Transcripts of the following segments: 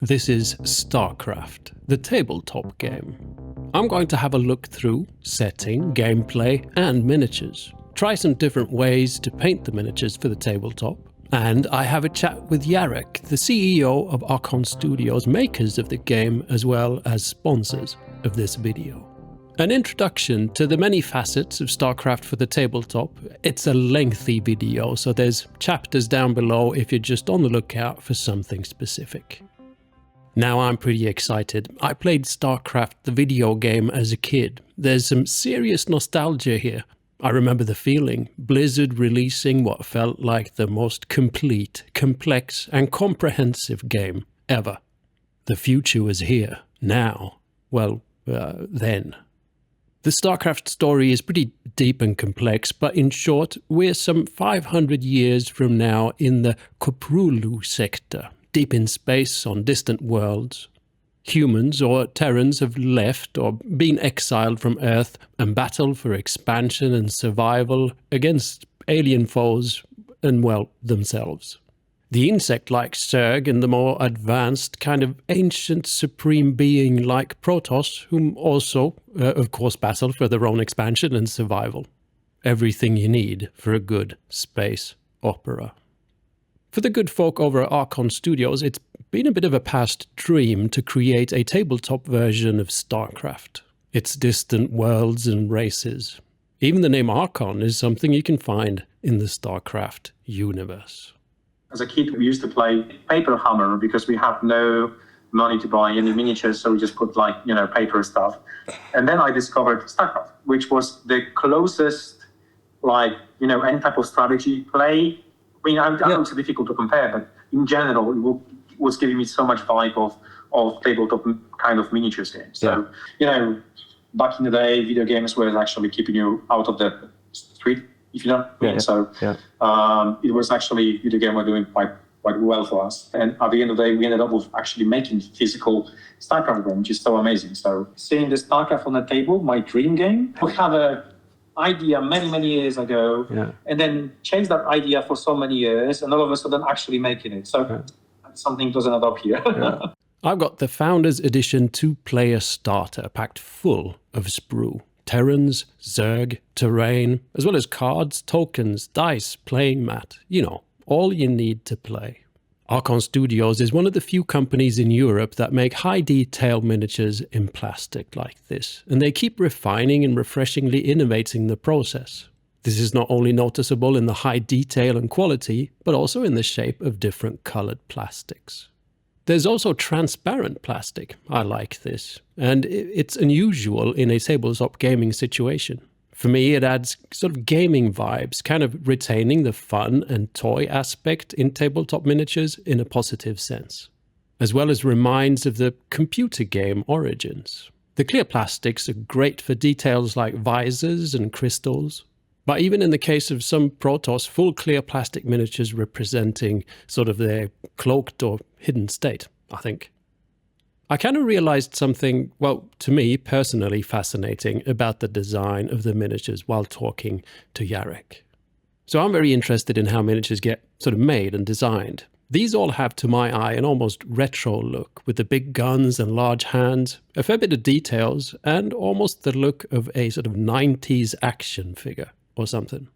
This is StarCraft, the tabletop game. I'm going to have a look through setting, gameplay, and miniatures. Try some different ways to paint the miniatures for the tabletop. And I have a chat with Jarek, the CEO of Archon Studios, makers of the game, as well as sponsors of this video. An introduction to the many facets of StarCraft for the tabletop. It's a lengthy video, so there's chapters down below if you're just on the lookout for something specific. Now I'm pretty excited. I played StarCraft the video game as a kid. There's some serious nostalgia here. I remember the feeling, Blizzard releasing what felt like the most complete, complex and comprehensive game ever. The future was here, now. Well, then. The StarCraft story is pretty deep and complex, but in short, we're some 500 years from now in the Koprulu sector. Deep in space on distant worlds. Humans or Terrans have left or been exiled from Earth and battle for expansion and survival against alien foes and, well, themselves. The insect-like Zerg and the more advanced kind of ancient supreme being like Protoss, whom also, of course, battle for their own expansion and survival. Everything you need for a good space opera. For the good folk over at Archon Studios, it's been a bit of a past dream to create a tabletop version of StarCraft. Its distant worlds and races. Even the name Archon is something you can find in the StarCraft universe. As a kid, we used to play paper hammer because we have no money to buy any miniatures, so we just put paper stuff. And then I discovered StarCraft, which was the closest any type of strategy play. I know it's difficult to compare, but in general, it was giving me so much vibe of tabletop kind of miniatures games. So, back in the day, video games were actually keeping you out of the street, if you know. It was actually, video game were doing quite well for us. And at the end of the day, we ended up with actually making physical StarCraft game, which is so amazing. So seeing the StarCraft on the table, my dream game, we have a idea many years ago, and then change that idea for so many years, and all of a sudden actually making it. So something doesn't add up here. I've got the Founders Edition 2-player starter packed full of sprue. Terrans, Zerg, Terran, as well as cards, tokens, dice, playing mat. You know, all you need to play. Archon Studios is one of the few companies in Europe that make high-detail miniatures in plastic like this, and they keep refining and refreshingly innovating the process. This is not only noticeable in the high detail and quality, but also in the shape of different colored plastics. There's also transparent plastic. I like this, and it's unusual in a tabletop gaming situation. For me, it adds sort of gaming vibes, kind of retaining the fun and toy aspect in tabletop miniatures in a positive sense, as well as reminds of the computer game origins. The clear plastics are great for details like visors and crystals, but even in the case of some Protoss, full clear plastic miniatures representing sort of their cloaked or hidden state, I think. I kind of realized something, well, to me personally fascinating about the design of the miniatures while talking to Jarek. So I'm very interested in how miniatures get sort of made and designed. These all have, to my eye, an almost retro look with the big guns and large hands, a fair bit of details, and almost the look of a sort of 90s action figure or something.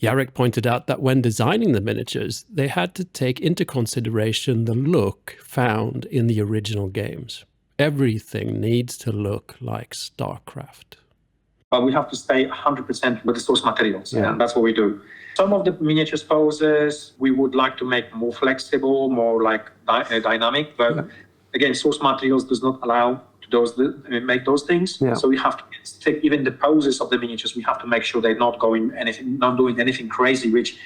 Jarek pointed out that when designing the miniatures, they had to take into consideration the look found in the original games. Everything needs to look like StarCraft. But we have to stay 100% with the source materials, and that's what we do. Some of the miniatures poses we would like to make more flexible, more dynamic, but again, source materials does not allow make those things. So we have to take even the poses of the miniatures. We have to make sure they're not doing anything crazy, which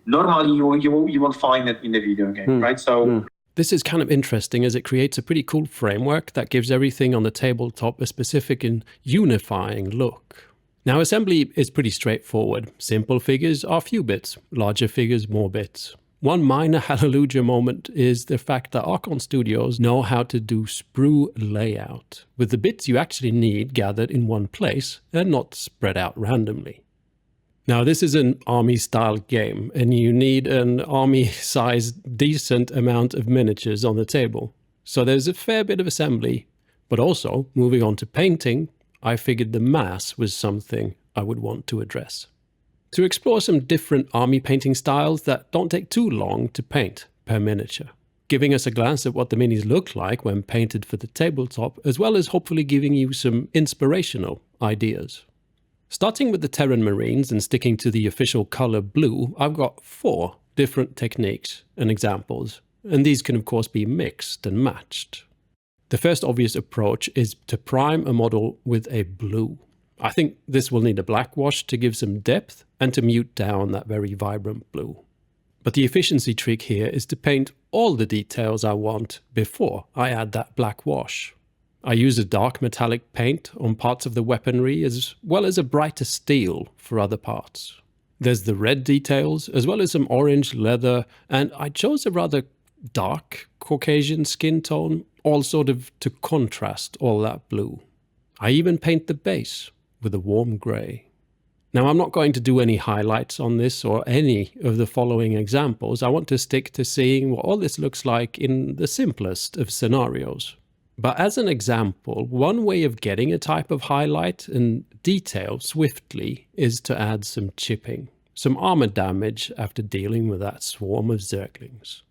normally you won't find it in the video game, right? So this is kind of interesting as it creates a pretty cool framework that gives everything on the tabletop a specific and unifying look. Now, assembly is pretty straightforward. Simple figures are few bits, larger figures more bits. One minor hallelujah moment is the fact that Archon Studios know how to do sprue layout, with the bits you actually need gathered in one place and not spread out randomly. Now, this is an army-style game, and you need an army-sized decent amount of miniatures on the table. So there's a fair bit of assembly, but also, moving on to painting, I figured the mass was something I would want to address. To explore some different army painting styles that don't take too long to paint per miniature, giving us a glance at what the minis look like when painted for the tabletop, as well as hopefully giving you some inspirational ideas. Starting with the Terran Marines and sticking to the official color blue, I've got 4 different techniques and examples, and these can of course be mixed and matched. The first obvious approach is to prime a model with a blue. I think this will need a black wash to give some depth and to mute down that very vibrant blue. But the efficiency trick here is to paint all the details I want before I add that black wash. I use a dark metallic paint on parts of the weaponry as well as a brighter steel for other parts. There's the red details as well as some orange leather, and I chose a rather dark Caucasian skin tone, all sort of to contrast all that blue. I even paint the base with a warm grey. Now I'm not going to do any highlights on this or any of the following examples. I want to stick to seeing what all this looks like in the simplest of scenarios. But as an example, one way of getting a type of highlight and detail swiftly is to add some chipping, some armor damage after dealing with that swarm of Zerglings.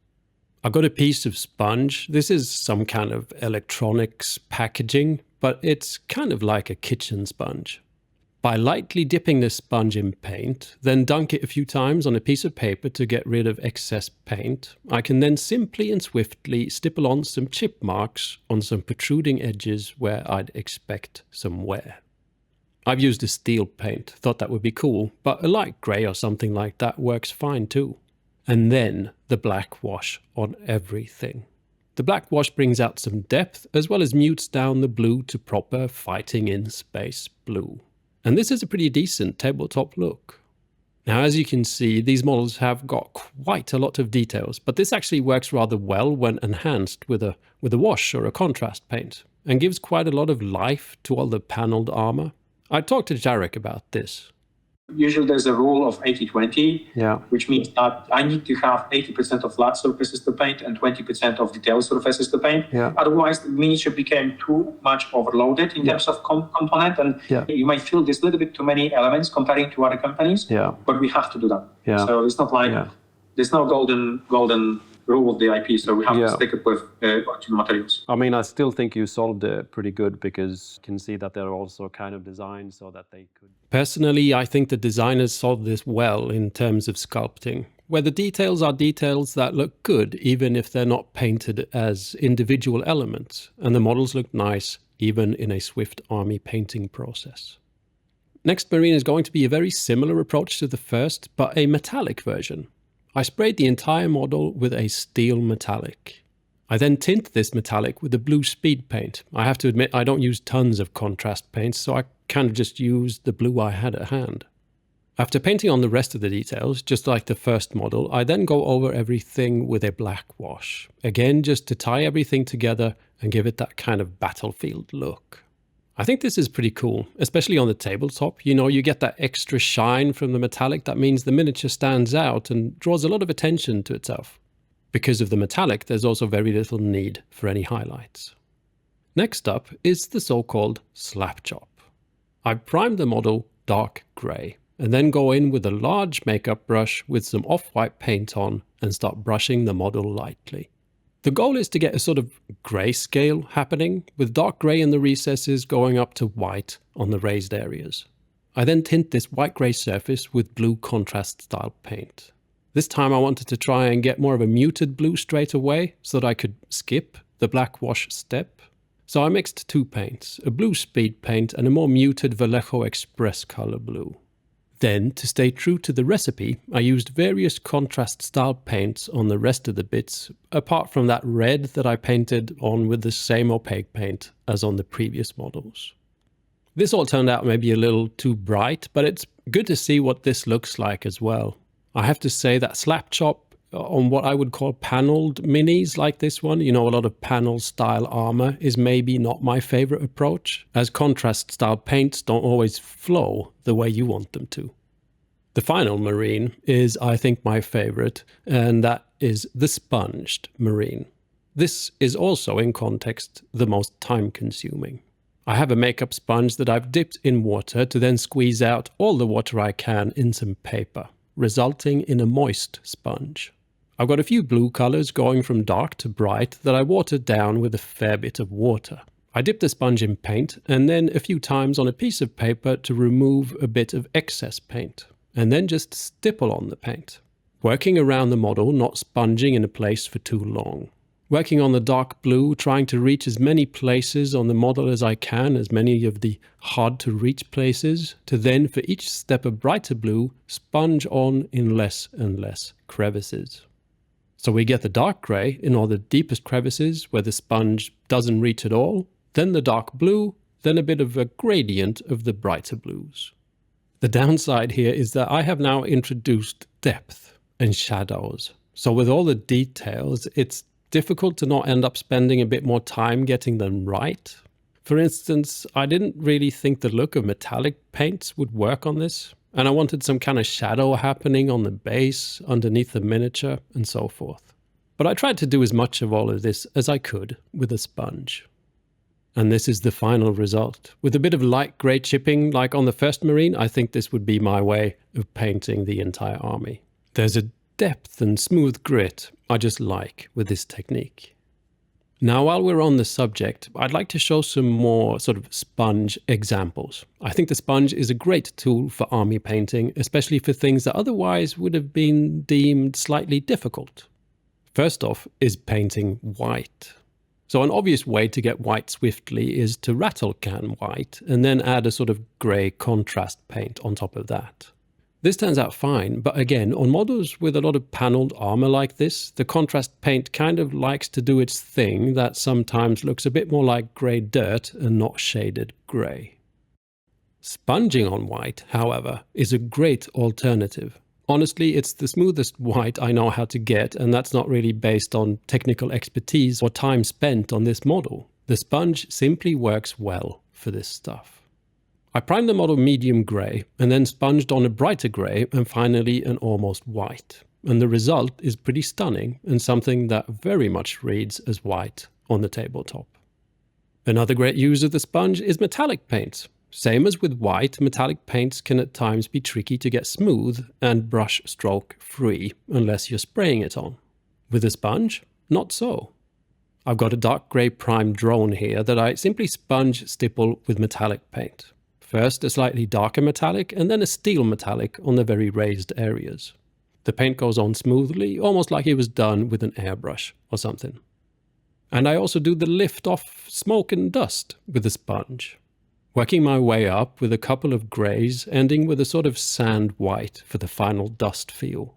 I got a piece of sponge. This is some kind of electronics packaging, but it's kind of like a kitchen sponge. By lightly dipping this sponge in paint, then dunk it a few times on a piece of paper to get rid of excess paint, I can then simply and swiftly stipple on some chip marks on some protruding edges where I'd expect some wear. I've used a steel paint, thought that would be cool, but a light grey or something like that works fine too. And then the black wash on everything. The black wash brings out some depth as well as mutes down the blue to proper fighting in space blue. And this is a pretty decent tabletop look. Now, as you can see, these models have got quite a lot of details, but this actually works rather well when enhanced with a wash or a contrast paint, and gives quite a lot of life to all the paneled armor. I talked to Jarek about this. Usually there's a rule of 80-20, which means that I need to have 80% of flat surfaces to paint and 20% of detailed surfaces to paint. Otherwise, the miniature became too much overloaded in terms of component, and you might feel there's a little bit too many elements comparing to other companies, but we have to do that. So it's not like there's no golden rule of the IP, so we have to stick it with original materials. I mean, I still think you solved it pretty good because you can see that they're also kind of designed so that they could... Personally, I think the designers solved this well in terms of sculpting, where the details are details that look good even if they're not painted as individual elements, and the models look nice even in a swift army painting process. Next Marine is going to be a very similar approach to the first, but a metallic version. I sprayed the entire model with a steel metallic. I then tint this metallic with a blue speed paint. I have to admit I don't use tons of contrast paints, so I kind of just used the blue I had at hand. After painting on the rest of the details, just like the first model, I then go over everything with a black wash. Again, just to tie everything together and give it that kind of battlefield look. I think this is pretty cool, especially on the tabletop. You know, you get that extra shine from the metallic. That means the miniature stands out and draws a lot of attention to itself. Because of the metallic, there's also very little need for any highlights. Next up is the so-called slap chop. I prime the model dark grey and then go in with a large makeup brush with some off-white paint on and start brushing the model lightly. The goal is to get a sort of grayscale happening, with dark grey in the recesses going up to white on the raised areas. I then tint this white-grey surface with blue contrast style paint. This time I wanted to try and get more of a muted blue straight away so that I could skip the black wash step. So I mixed 2 paints, a blue speed paint and a more muted Vallejo Express color blue. Then, to stay true to the recipe, I used various contrast style paints on the rest of the bits, apart from that red that I painted on with the same opaque paint as on the previous models. This all turned out maybe a little too bright, but it's good to see what this looks like as well. I have to say that slap chop on what I would call paneled minis like this one, you know, a lot of panel style armor, is maybe not my favorite approach, as contrast style paints don't always flow the way you want them to. The final Marine is, I think, my favorite, and that is the sponged Marine. This is also, in context, the most time-consuming. I have a makeup sponge that I've dipped in water to then squeeze out all the water I can in some paper, resulting in a moist sponge. I've got a few blue colors going from dark to bright that I watered down with a fair bit of water. I dip the sponge in paint and then a few times on a piece of paper to remove a bit of excess paint, and then just stipple on the paint, working around the model, not sponging in a place for too long. Working on the dark blue, trying to reach as many places on the model as I can, as many of the hard-to-reach places, to then, for each step of brighter blue, sponge on in less and less crevices. So we get the dark grey in all the deepest crevices where the sponge doesn't reach at all, then the dark blue, then a bit of a gradient of the brighter blues. The downside here is that I have now introduced depth and shadows. So with all the details, it's difficult to not end up spending a bit more time getting them right. For instance, I didn't really think the look of metallic paints would work on this, and I wanted some kind of shadow happening on the base, underneath the miniature, and so forth. But I tried to do as much of all of this as I could with a sponge. And this is the final result. With a bit of light grey chipping like on the first Marine, I think this would be my way of painting the entire army. There's a depth and smooth grit I just like with this technique. Now, while we're on the subject, I'd like to show some more sort of sponge examples. I think the sponge is a great tool for army painting, especially for things that otherwise would have been deemed slightly difficult. First off is painting white. So an obvious way to get white swiftly is to rattle can white and then add a sort of grey contrast paint on top of that. This turns out fine, but again, on models with a lot of panelled armour like this, the contrast paint kind of likes to do its thing that sometimes looks a bit more like grey dirt and not shaded grey. Sponging on white, however, is a great alternative. Honestly, it's the smoothest white I know how to get, and that's not really based on technical expertise or time spent on this model. The sponge simply works well for this stuff. I primed the model medium grey and then sponged on a brighter grey and finally an almost white. And the result is pretty stunning and something that very much reads as white on the tabletop. Another great use of the sponge is metallic paints. Same as with white, metallic paints can at times be tricky to get smooth and brush stroke free unless you're spraying it on. With a sponge, not so. I've got a dark grey primed drone here that I simply sponge stipple with metallic paint. First a slightly darker metallic and then a steel metallic on the very raised areas. The paint goes on smoothly, almost like it was done with an airbrush or something. And I also do the lift off smoke and dust with the sponge, working my way up with a couple of greys, ending with a sort of sand white for the final dust feel.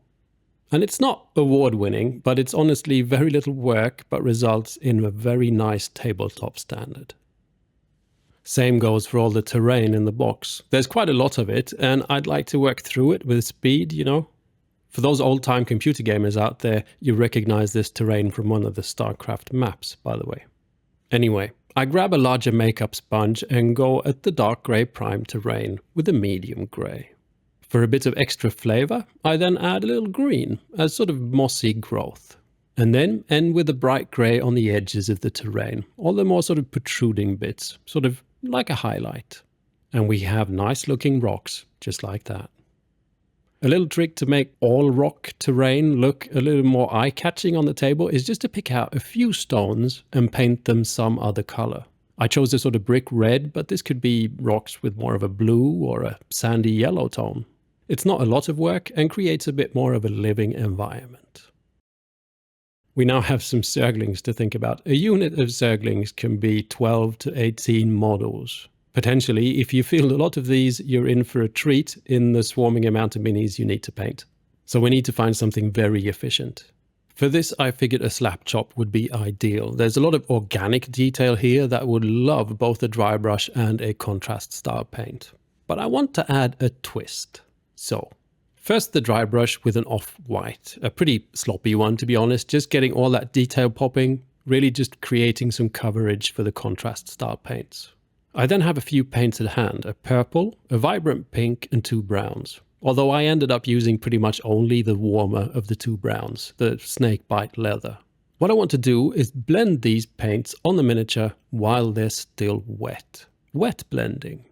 And it's not award-winning, but it's honestly very little work, but results in a very nice tabletop standard. Same goes for all the terrain in the box. There's quite a lot of it, and I'd like to work through it with speed, you know. For those old-time computer gamers out there, you recognize this terrain from one of the StarCraft maps, by the way. Anyway, I grab a larger makeup sponge and go at the dark grey prime terrain with a medium grey. For a bit of extra flavor, I then add a little green as sort of mossy growth. And then end with a bright grey on the edges of the terrain, all the more sort of protruding bits, sort of like a highlight. And we have nice looking rocks, just like that. A little trick to make all rock terrain look a little more eye-catching on the table is just to pick out a few stones and paint them some other color. I chose a sort of brick red, but this could be rocks with more of a blue or a sandy yellow tone. It's not a lot of work and creates a bit more of a living environment. We now have some Zerglings to think about. A unit of Zerglings can be 12 to 18 models. Potentially, if you field a lot of these, you're in for a treat in the swarming amount of minis you need to paint. So we need to find something very efficient. For this, I figured a slap chop would be ideal. There's a lot of organic detail here that would love both a dry brush and a contrast style paint. But I want to add a twist. So, first the dry brush with an off-white. A pretty sloppy one, to be honest, just getting all that detail popping, really just creating some coverage for the contrast style paints. I then have a few paints at hand, a purple, a vibrant pink and 2 browns. Although I ended up using pretty much only the warmer of the 2 browns, the snakebite leather. What I want to do is blend these paints on the miniature while they're still wet. Wet blending.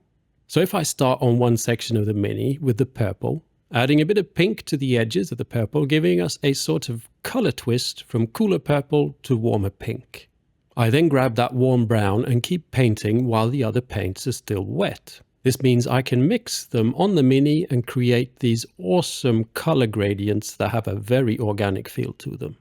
So if I start on one section of the mini with the purple, adding a bit of pink to the edges of the purple, giving us a sort of color twist from cooler purple to warmer pink. I then grab that warm brown and keep painting while the other paints are still wet. This means I can mix them on the mini and create these awesome color gradients that have a very organic feel to them.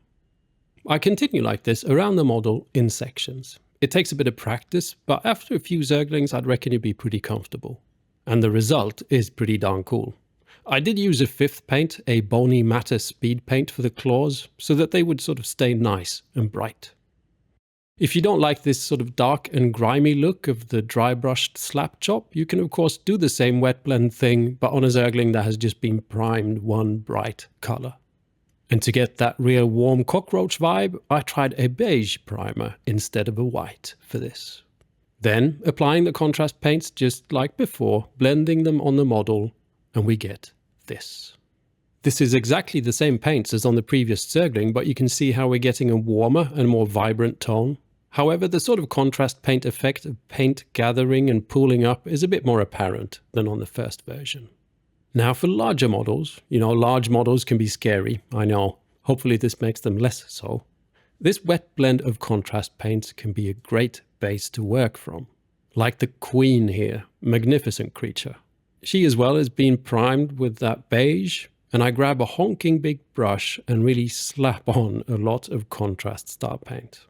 I continue like this around the model in sections. It takes a bit of practice, but after a few Zerglings I'd reckon you'd be pretty comfortable. And the result is pretty darn cool. I did use a fifth paint, a bony matter speed paint for the claws, so that they would sort of stay nice and bright. If you don't like this sort of dark and grimy look of the dry brushed slap chop, you can of course do the same wet blend thing, but on a Zergling that has just been primed one bright color. And to get that real warm cockroach vibe, I tried a beige primer instead of a white for this. Then applying the contrast paints just like before, blending them on the model, and we get this. This is exactly the same paints as on the previous Zergling, but you can see how we're getting a warmer and more vibrant tone. However, the sort of contrast paint effect of paint gathering and pooling up is a bit more apparent than on the first version. Now for larger models, large models can be scary, I know. Hopefully this makes them less so. This wet blend of contrast paints can be a great base to work from. Like the Queen here, magnificent creature. She as well has been primed with that beige, and I grab a honking big brush and really slap on a lot of contrast star paint.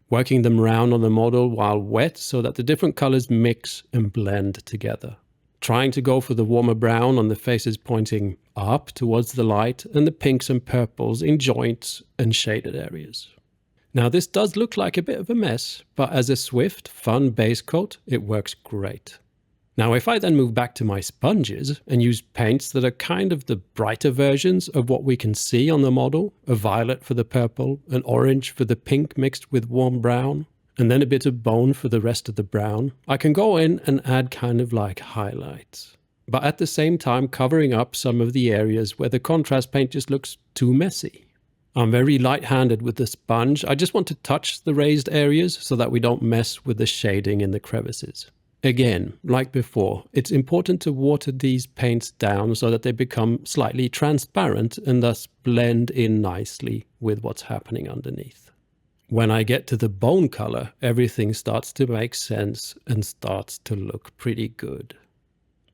Working them around on the model while wet so that the different colors mix and blend together. Trying to go for the warmer brown on the faces pointing up towards the light and the pinks and purples in joints and shaded areas. Now this does look like a bit of a mess, but as a swift, fun base coat, it works great. Now if I then move back to my sponges and use paints that are kind of the brighter versions of what we can see on the model, a violet for the purple, an orange for the pink mixed with warm brown, and then a bit of bone for the rest of the brown, I can go in and add kind of like highlights. But at the same time covering up some of the areas where the contrast paint just looks too messy. I'm very light-handed with the sponge. I just want to touch the raised areas so that we don't mess with the shading in the crevices. Again, like before, it's important to water these paints down so that they become slightly transparent and thus blend in nicely with what's happening underneath. When I get to the bone color, everything starts to make sense and starts to look pretty good.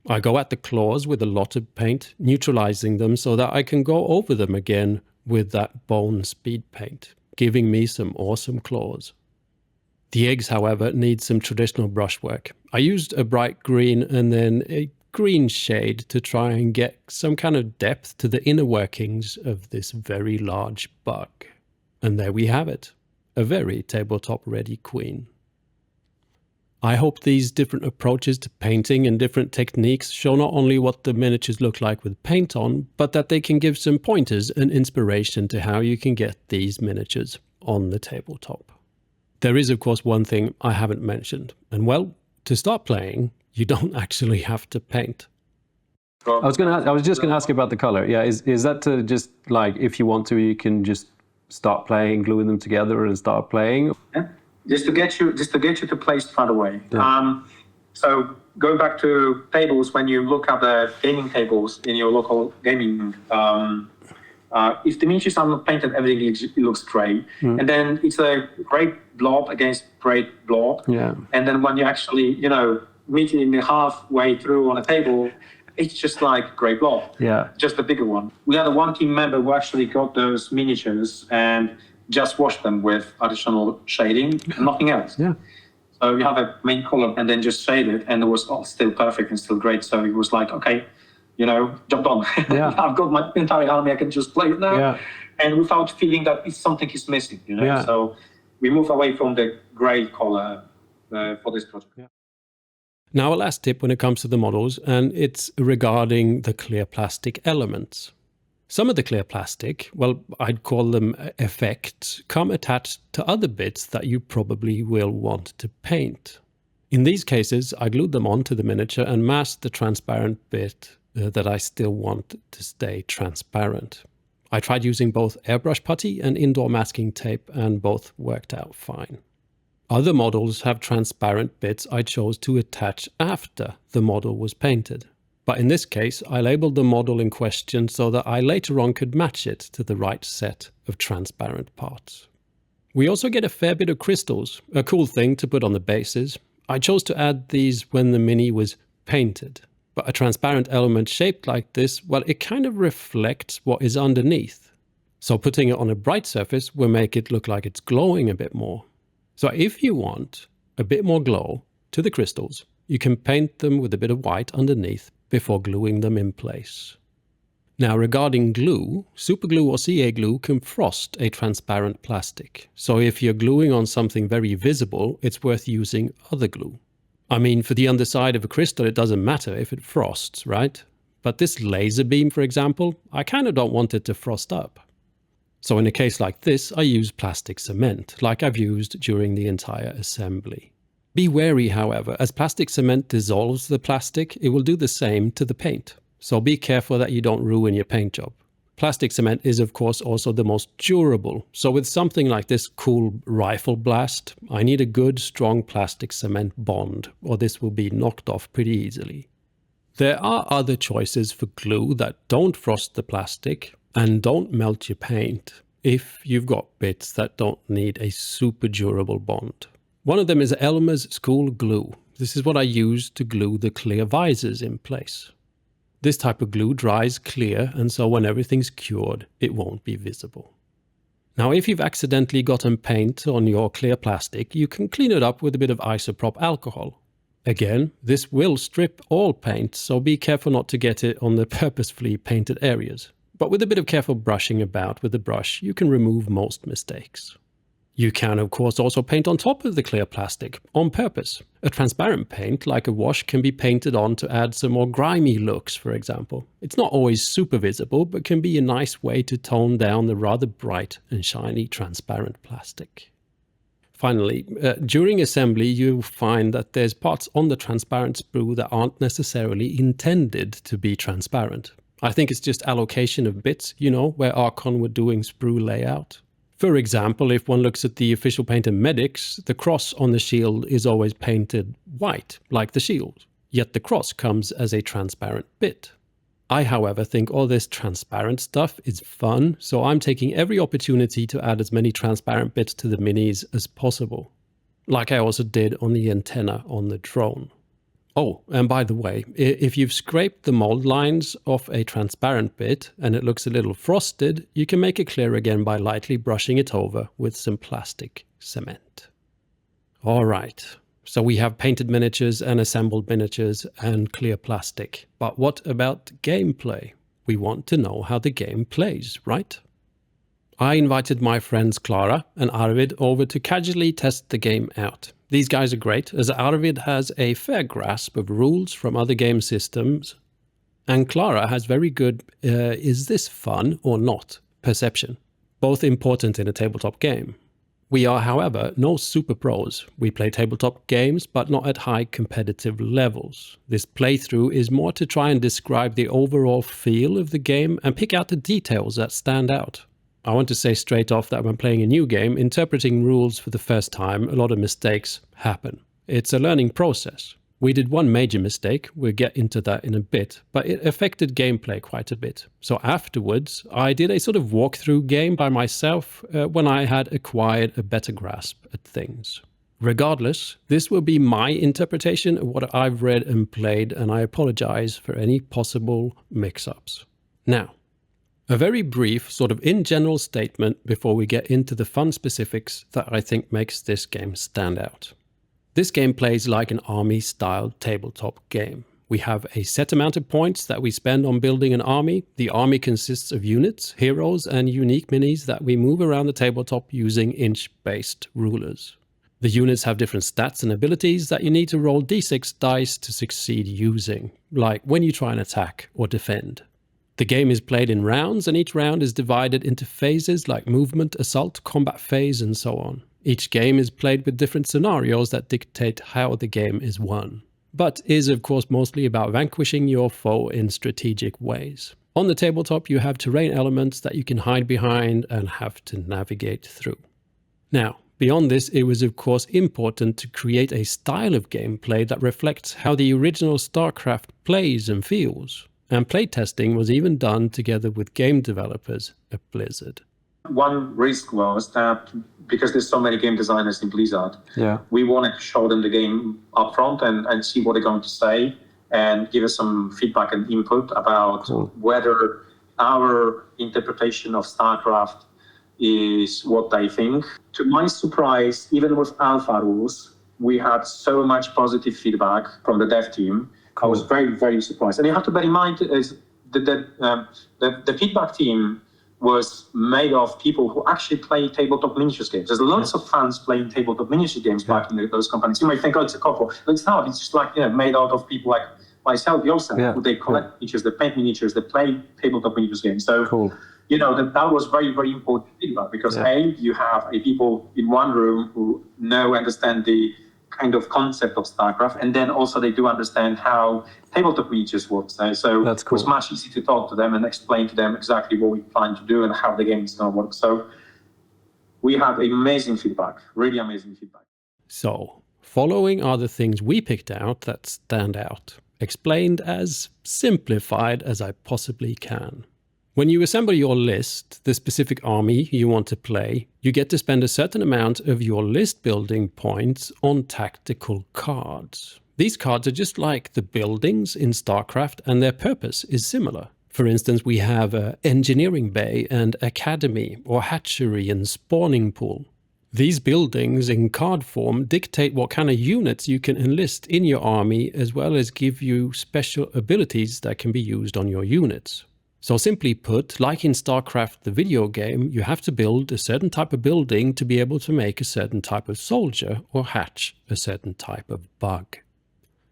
I go at the claws with a lot of paint, neutralizing them so that I can go over them again with that bone speed paint, giving me some awesome claws. The eggs, however, need some traditional brushwork. I used a bright green and then a green shade to try and get some kind of depth to the inner workings of this very large bug. And there we have it, a very tabletop-ready queen. I hope these different approaches to painting and different techniques show not only what the miniatures look like with paint on, but that they can give some pointers and inspiration to how you can get these miniatures on the tabletop. There is, of course, one thing I haven't mentioned, and well, to start playing, you don't actually have to paint. I was just going to ask you about the color. Yeah, is that to just like if you want to, you can just start playing, gluing them together, and start playing? Yeah. Just to get you to play straight away. Yeah. So going back to tables, when you look at the gaming tables in your local gaming. If the miniatures are not painted, everything looks grey. And then it's a grey blob against grey blob. Yeah. And then when you actually, meet it in the halfway through on a table, it's just like grey blob. Yeah. Just a bigger one. We had one team member who actually got those miniatures and just washed them with additional shading and nothing else. Yeah. So you have a main color and then just shade it, and it was all still perfect and still great. So it was like, okay, job done. Yeah. I've got my entire army, I can just play it now. Yeah. And without feeling that something is missing, Yeah. So we move away from the grey color for this project. Yeah. Now a last tip when it comes to the models, and it's regarding the clear plastic elements. Some of the clear plastic, well, I'd call them effects, come attached to other bits that you probably will want to paint. In these cases, I glued them onto the miniature and masked the transparent bit that I still want to stay transparent. I tried using both airbrush putty and indoor masking tape, and both worked out fine. Other models have transparent bits I chose to attach after the model was painted. But in this case, I labeled the model in question so that I later on could match it to the right set of transparent parts. We also get a fair bit of crystals, a cool thing to put on the bases. I chose to add these when the mini was painted. But a transparent element shaped like this, well, it kind of reflects what is underneath. So putting it on a bright surface will make it look like it's glowing a bit more. So if you want a bit more glow to the crystals, you can paint them with a bit of white underneath before gluing them in place. Now regarding glue, superglue or CA glue can frost a transparent plastic. So if you're gluing on something very visible, it's worth using other glue. I mean, for the underside of a crystal, it doesn't matter if it frosts, right? But this laser beam, for example, I kind of don't want it to frost up. So in a case like this, I use plastic cement, like I've used during the entire assembly. Be wary, however, as plastic cement dissolves the plastic, it will do the same to the paint. So be careful that you don't ruin your paint job. Plastic cement is of course also the most durable, so with something like this cool rifle blast, I need a good strong plastic cement bond, or this will be knocked off pretty easily. There are other choices for glue that don't frost the plastic and don't melt your paint if you've got bits that don't need a super durable bond. One of them is Elmer's School Glue. This is what I use to glue the clear visors in place. This type of glue dries clear, and so when everything's cured, it won't be visible. Now, if you've accidentally gotten paint on your clear plastic, you can clean it up with a bit of isopropyl alcohol. Again, this will strip all paint, so be careful not to get it on the purposefully painted areas. But with a bit of careful brushing about with the brush, you can remove most mistakes. You can, of course, also paint on top of the clear plastic, on purpose. A transparent paint, like a wash, can be painted on to add some more grimy looks, for example. It's not always super visible, but can be a nice way to tone down the rather bright and shiny transparent plastic. Finally, during assembly, you'll find that there's parts on the transparent sprue that aren't necessarily intended to be transparent. I think it's just allocation of bits, you know, where Archon were doing sprue layout. For example, if one looks at the official painter Medics, the cross on the shield is always painted white, like the shield, yet the cross comes as a transparent bit. I, however, think all this transparent stuff is fun, so I'm taking every opportunity to add as many transparent bits to the minis as possible, like I also did on the antenna on the drone. Oh, and by the way, if you've scraped the mold lines off a transparent bit and it looks a little frosted, you can make it clear again by lightly brushing it over with some plastic cement. Alright, so we have painted miniatures and assembled miniatures and clear plastic. But what about gameplay? We want to know how the game plays, right? I invited my friends Clara and Arvid over to casually test the game out. These guys are great, as Arvid has a fair grasp of rules from other game systems, and Clara has very good, is this fun or not, perception. Both important in a tabletop game. We are, however, no super pros. We play tabletop games, but not at high competitive levels. This playthrough is more to try and describe the overall feel of the game and pick out the details that stand out. I want to say straight off that when playing a new game, interpreting rules for the first time, a lot of mistakes happen. It's a learning process. We did one major mistake, we'll get into that in a bit, but it affected gameplay quite a bit. So afterwards, I did a sort of walkthrough game by myself when I had acquired a better grasp at things. Regardless, this will be my interpretation of what I've read and played, and I apologize for any possible mix-ups. Now, a very brief, sort of in general statement before we get into the fun specifics that I think makes this game stand out. This game plays like an army-style tabletop game. We have a set amount of points that we spend on building an army. The army consists of units, heroes, and unique minis that we move around the tabletop using inch-based rulers. The units have different stats and abilities that you need to roll d6 dice to succeed using, like when you try and attack or defend. The game is played in rounds, and each round is divided into phases like movement, assault, combat phase, and so on. Each game is played with different scenarios that dictate how the game is won, but is of course mostly about vanquishing your foe in strategic ways. On the tabletop, you have terrain elements that you can hide behind and have to navigate through. Now, beyond this, it was of course important to create a style of gameplay that reflects how the original StarCraft plays and feels. And playtesting was even done together with game developers at Blizzard. One risk was that because there's so many game designers in Blizzard, we wanted to show them the game up front and see what they're going to say and give us some feedback and input about whether our interpretation of StarCraft is what they think. To my surprise, even with alpha rules, we had so much positive feedback from the dev team. I was very, very surprised. And you have to bear in mind is that the feedback team was made of people who actually play tabletop miniatures games. There's lots of fans playing tabletop miniatures games back in those companies. You might think, oh, it's a couple. But it's not. It's just like, made out of people like myself, yourself, who they collect miniatures, they paint miniatures, they play tabletop miniatures games. So, that was very, very important feedback because you have people in one room who understand the kind of concept of StarCraft, and then also they do understand how tabletop miniatures works. So it was much easier to talk to them and explain to them exactly what we plan to do and how the game is going to work. So we had amazing feedback, really amazing feedback. So following are the things we picked out that stand out, explained as simplified as I possibly can. When you assemble your list, the specific army you want to play, you get to spend a certain amount of your list building points on tactical cards. These cards are just like the buildings in StarCraft, and their purpose is similar. For instance, we have an engineering bay and academy, or hatchery and spawning pool. These buildings in card form dictate what kind of units you can enlist in your army, as well as give you special abilities that can be used on your units. So simply put, like in StarCraft the video game, you have to build a certain type of building to be able to make a certain type of soldier or hatch a certain type of bug.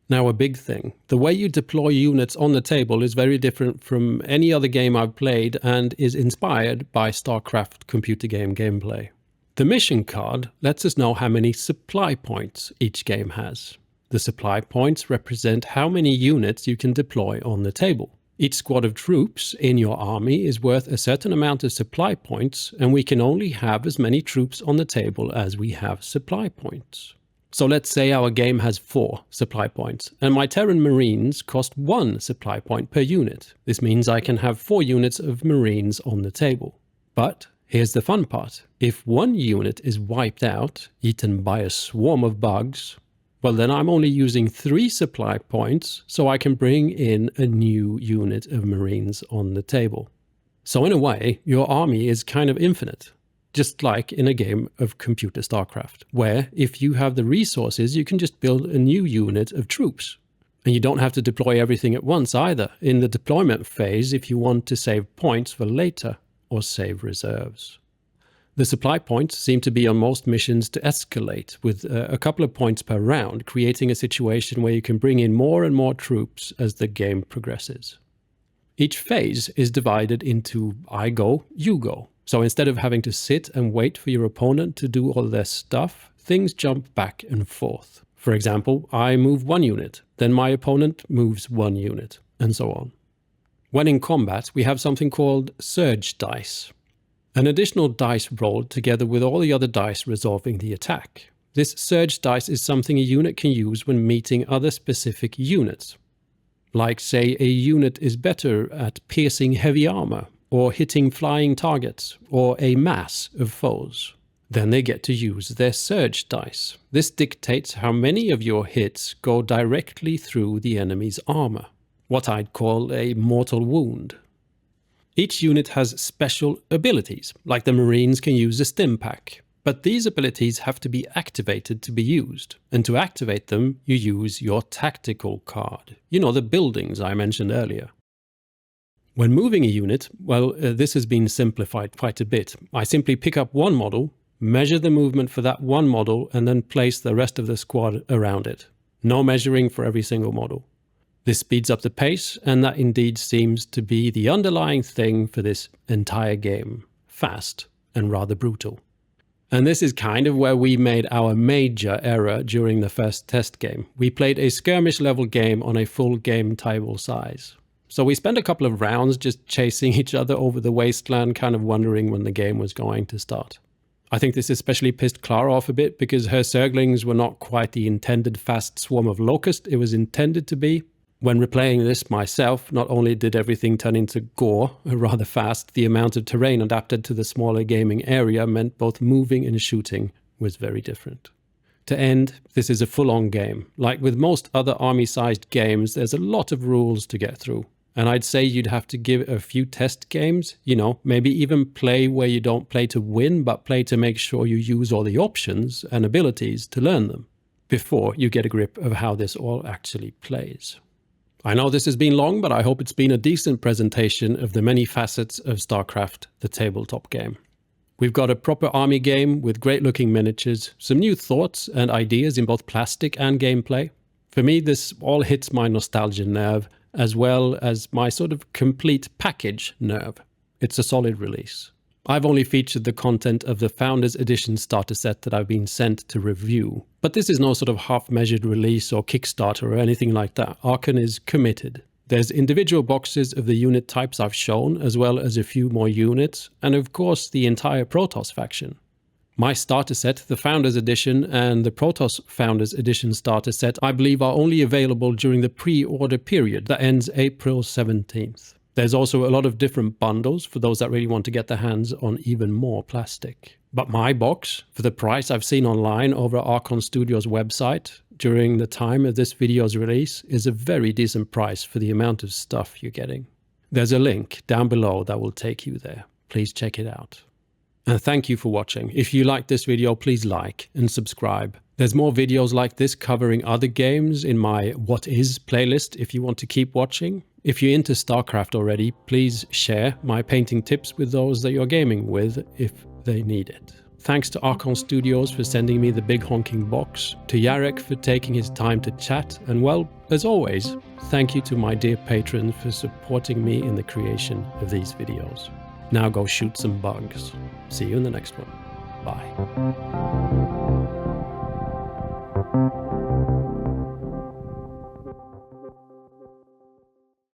Now a big thing, the way you deploy units on the table is very different from any other game I've played and is inspired by StarCraft computer game gameplay. The mission card lets us know how many supply points each game has. The supply points represent how many units you can deploy on the table. Each squad of troops in your army is worth a certain amount of supply points, and we can only have as many troops on the table as we have supply points. So let's say our game has 4 supply points, and my Terran Marines cost 1 supply point per unit. This means I can have 4 units of Marines on the table. But here's the fun part. If 1 unit is wiped out, eaten by a swarm of bugs, well, then I'm only using 3 supply points, so I can bring in a new unit of Marines on the table. So in a way, your army is kind of infinite, just like in a game of computer StarCraft, where if you have the resources, you can just build a new unit of troops. And you don't have to deploy everything at once either, in the deployment phase if you want to save points for later or save reserves. The supply points seem to be on most missions to escalate, with a couple of points per round, creating a situation where you can bring in more and more troops as the game progresses. Each phase is divided into I go, you go. So instead of having to sit and wait for your opponent to do all their stuff, things jump back and forth. For example, I move 1 unit, then my opponent moves 1 unit, and so on. When in combat, we have something called surge dice. An additional dice rolled together with all the other dice resolving the attack. This surge dice is something a unit can use when meeting other specific units. Like, say, a unit is better at piercing heavy armor, or hitting flying targets, or a mass of foes. Then they get to use their surge dice. This dictates how many of your hits go directly through the enemy's armor, what I'd call a mortal wound. Each unit has special abilities, like the Marines can use a stim pack, but these abilities have to be activated to be used, and to activate them you use your tactical card. You know, the buildings I mentioned earlier. When moving a unit, well, this has been simplified quite a bit. I simply pick up 1 model, measure the movement for that 1 model, and then place the rest of the squad around it. No measuring for every single model. This speeds up the pace, and that indeed seems to be the underlying thing for this entire game. Fast and rather brutal. And this is kind of where we made our major error during the first test game. We played a skirmish level game on a full game table size. So we spent a couple of rounds just chasing each other over the wasteland, kind of wondering when the game was going to start. I think this especially pissed Clara off a bit because her Zerglings were not quite the intended fast swarm of locust it was intended to be. When replaying this myself, not only did everything turn into gore rather fast, the amount of terrain adapted to the smaller gaming area meant both moving and shooting was very different. To end, this is a full-on game. Like with most other army-sized games, there's a lot of rules to get through. And I'd say you'd have to give a few test games, maybe even play where you don't play to win, but play to make sure you use all the options and abilities to learn them, before you get a grip of how this all actually plays. I know this has been long, but I hope it's been a decent presentation of the many facets of StarCraft, the tabletop game. We've got a proper army game with great looking miniatures, some new thoughts and ideas in both plastic and gameplay. For me, this all hits my nostalgia nerve, as well as my sort of complete package nerve. It's a solid release. I've only featured the content of the Founders Edition starter set that I've been sent to review, but this is no sort of half-measured release or Kickstarter or anything like that. Archon is committed. There's individual boxes of the unit types I've shown, as well as a few more units, and of course the entire Protoss faction. My starter set, the Founders Edition, and the Protoss Founders Edition starter set, I believe are only available during the pre-order period that ends April 17th. There's also a lot of different bundles for those that really want to get their hands on even more plastic. But my box, for the price I've seen online over Archon Studios' website during the time of this video's release, is a very decent price for the amount of stuff you're getting. There's a link down below that will take you there. Please check it out. And thank you for watching. If you liked this video, please like and subscribe. There's more videos like this covering other games in my What Is playlist if you want to keep watching. If you're into StarCraft already, please share my painting tips with those that you're gaming with if they need it. Thanks to Archon Studios for sending me the big honking box, to Jarek for taking his time to chat, and well, as always, thank you to my dear patrons for supporting me in the creation of these videos. Now go shoot some bugs. See you in the next one. Bye.